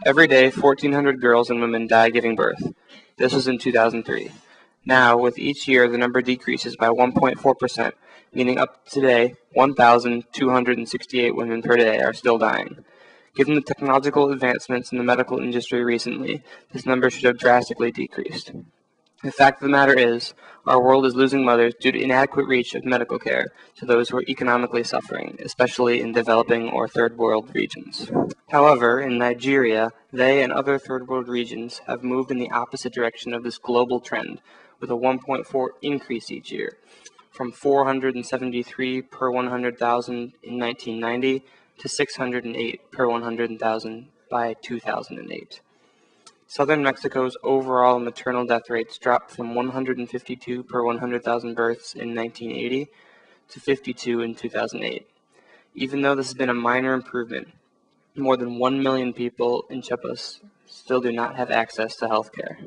Every day, 1,400 girls and women die giving birth. This was in 2003. Now, with each year, the number decreases by 1.4%, meaning up to today, 1,268 women per day are still dying. Given the technological advancements in the medical industry recently, this number should have drastically decreased. The fact of the matter is, our world is losing mothers due to inadequate reach of medical care to those who are economically suffering, especially in developing or third world regions. However, in Nigeria, they and other third world regions have moved in the opposite direction of this global trend, with a 1.4 increase each year, from 473 per 100,000 in 1990 to 608 per 100,000 by 2008. Southern Mexico's overall maternal death rates dropped from 152 per 100,000 births in 1980 to 52 in 2008. Even though this has been a minor improvement, more than 1 million people in Chiapas still do not have access to health care.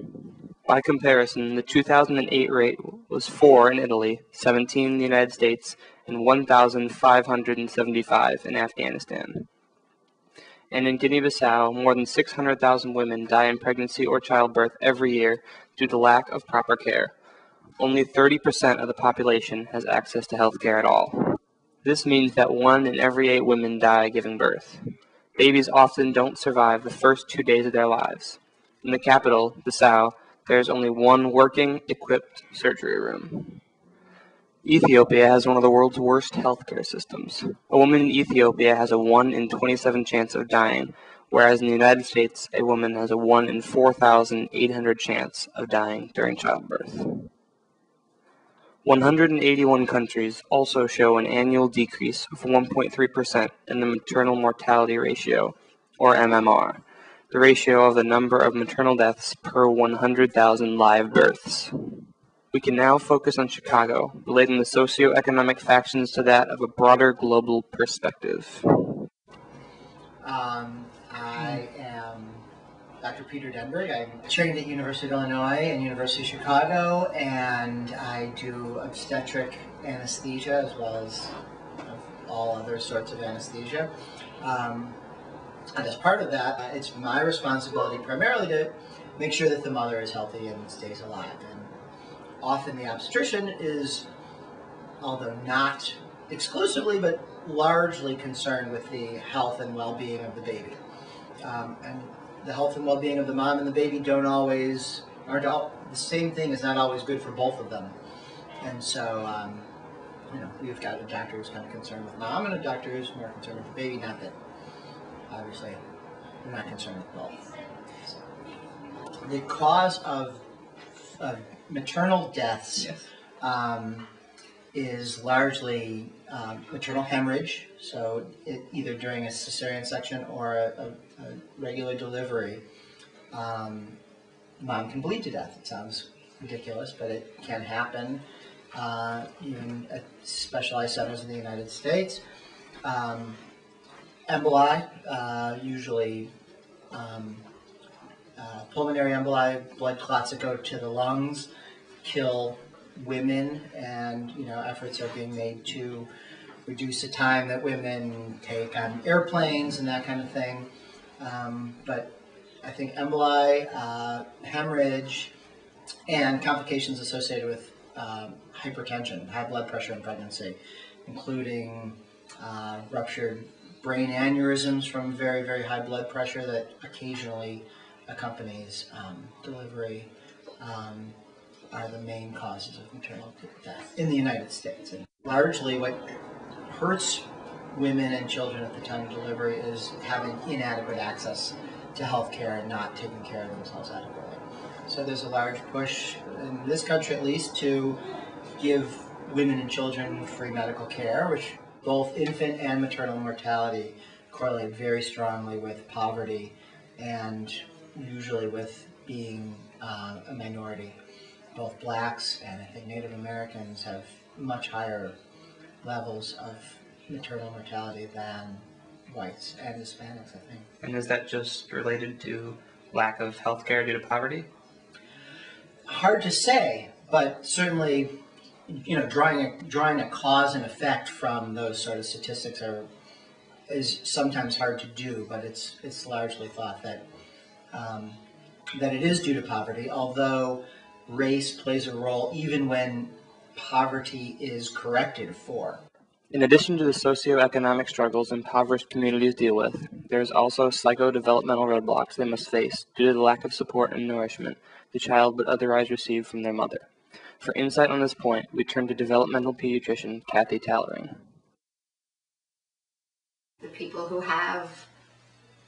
By comparison, the 2008 rate was 4 in Italy, 17 in the United States, and 1,575 in Afghanistan. And in Guinea-Bissau, more than 600,000 women die in pregnancy or childbirth every year due to lack of proper care. Only 30% of the population has access to health care at all. This means that 1 in every 8 women die giving birth. Babies often don't survive the first 2 days of their lives. In the capital, Bissau, there is only 1 working, equipped surgery room. Ethiopia has one of the world's worst healthcare systems. A woman in Ethiopia has a 1 in 27 chance of dying, whereas in the United States, a woman has a 1 in 4,800 chance of dying during childbirth. 181 countries also show an annual decrease of 1.3% in the maternal mortality ratio, or MMR, the ratio of the number of maternal deaths per 100,000 live births. We can now focus on Chicago, relating the socioeconomic factions to that of a broader global perspective. I am Dr. Peter Denberg. I'm trained at University of Illinois and University of Chicago, and I do obstetric anesthesia as well as all other sorts of anesthesia. And as part of that, it's my responsibility primarily to make sure that the mother is healthy and stays alive. And often the obstetrician is, although not exclusively, but largely concerned with the health and well-being of the baby. And the health and well-being of the mom and the baby the same thing is not always good for both of them. And so, we've got a doctor who's kind of concerned with mom and a doctor who's more concerned with the baby. Not that, obviously, I'm not concerned with both. So, the cause of maternal deaths is largely maternal hemorrhage, so either during a cesarean section or a regular delivery, mom can bleed to death. It sounds ridiculous, but it can happen even at specialized centers in the United States. Emboli, usually pulmonary emboli, blood clots that go to the lungs, kill women, and efforts are being made to reduce the time that women take on airplanes and that kind of thing. But I think emboli, hemorrhage, and complications associated with hypertension, high blood pressure in pregnancy, including ruptured brain aneurysms from very, very high blood pressure that occasionally accompanies delivery, are the main causes of maternal death in the United States. And largely what hurts women and children at the time of delivery is having inadequate access to health care and not taking care of themselves adequately. So there's a large push, in this country at least, to give women and children free medical care, which both infant and maternal mortality correlate very strongly with poverty and usually with being a minority. Both blacks and I think Native Americans have much higher levels of maternal mortality than whites and Hispanics, I think. And is that just related to lack of health care due to poverty? Hard to say, but certainly, drawing a cause and effect from those sort of statistics is sometimes hard to do, but it's largely thought that that it is due to poverty, although race plays a role even when poverty is corrected for. In addition to the socioeconomic struggles impoverished communities deal with, there is also psychodevelopmental roadblocks they must face due to the lack of support and nourishment the child would otherwise receive from their mother. For insight on this point, we turn to developmental pediatrician Kathy Tallering. The people who have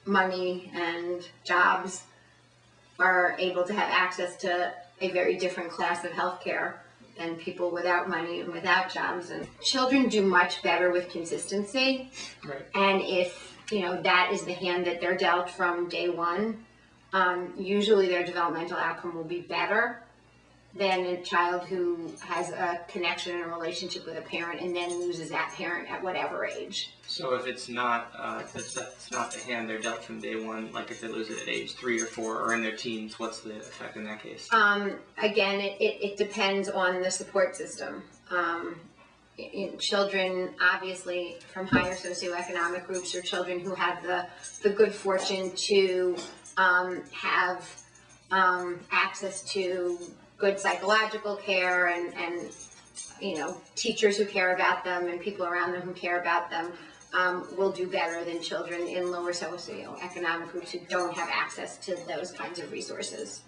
money and jobs are able to have access to a very different class of healthcare than people without money and without jobs. And children do much better with consistency. Right. And if, that is the hand that they're dealt from day one, usually their developmental outcome will be better than a child who has a connection and a relationship with a parent and then loses that parent at whatever age. So if it's not the hand they're dealt from day one, like if they lose it at age 3 or 4 or in their teens, what's the effect in that case? Again, it depends on the support system. In children, obviously, from higher socioeconomic groups, or children who have the good fortune to have access to good psychological care and teachers who care about them and people around them who care about them will do better than children in lower socioeconomic groups who don't have access to those kinds of resources.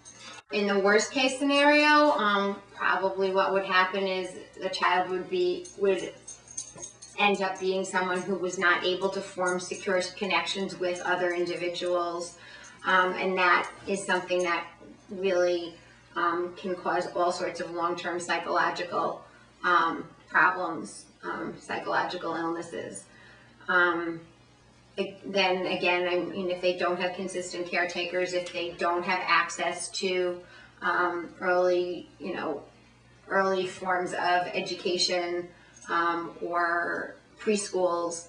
In the worst case scenario, probably what would happen is the child would end up being someone who was not able to form secure connections with other individuals, and that is something that really can cause all sorts of long-term psychological problems, psychological illnesses. Then again, if they don't have consistent caretakers, if they don't have access to early forms of education or preschools,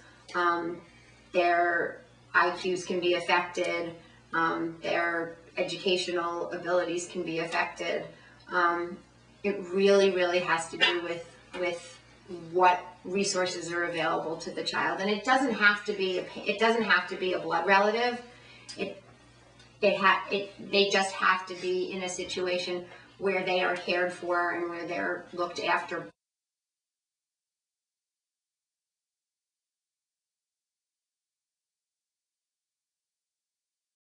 their IQs can be affected, their educational abilities can be affected. It really has to do with what resources are available to the child, and it doesn't have to be a blood relative. They just have to be in a situation where they are cared for and where they're looked after